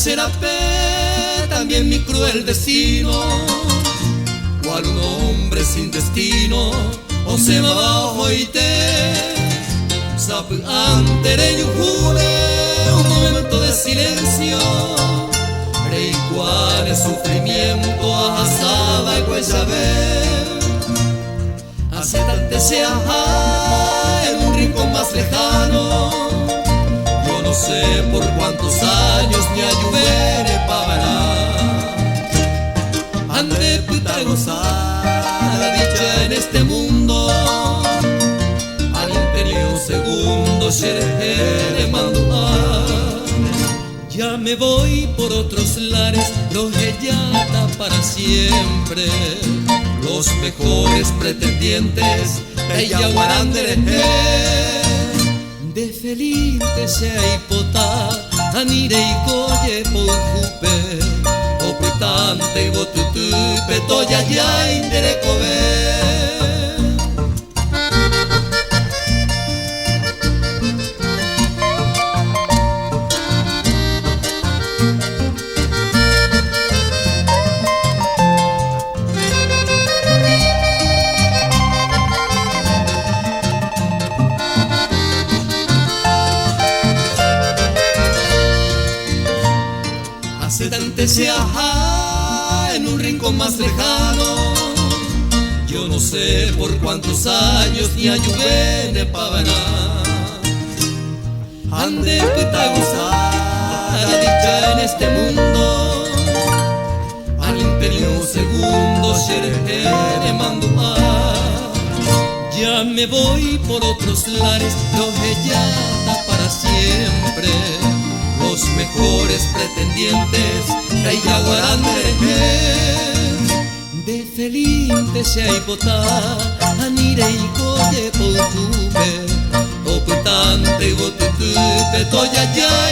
será también mi cruel destino, cual un hombre sin destino, o se va oite, sap antere yujure, un momento de silencio, rey cual es sufrimiento, asaba y guayabé, hace tanto sea en un rincón más lejano, yo no sé por cuántos años ni ayudaré para ande puta gozar la dicha en este mundo, al interior segundo se mandar. Ya me voy por otros lares, los yata para siempre, los mejores pretendientes de Yaguarandere, de Felipe sea hipota, anire y coye por jupe, o pitante y botutu, petoya ya inderecobe. Hace tanto sea en un rincón más lejano, yo no sé por cuántos años ni ayudé de pavana, ande puta gozar la dicha en este mundo, al interior segundo seré de manduar. Ya me voy por otros lares, los yata para siempre, los mejores pretendientes de Yaguarandere, de Felipe sea hipotá, anire y coye por juve, o pitante y botutu, petoya ya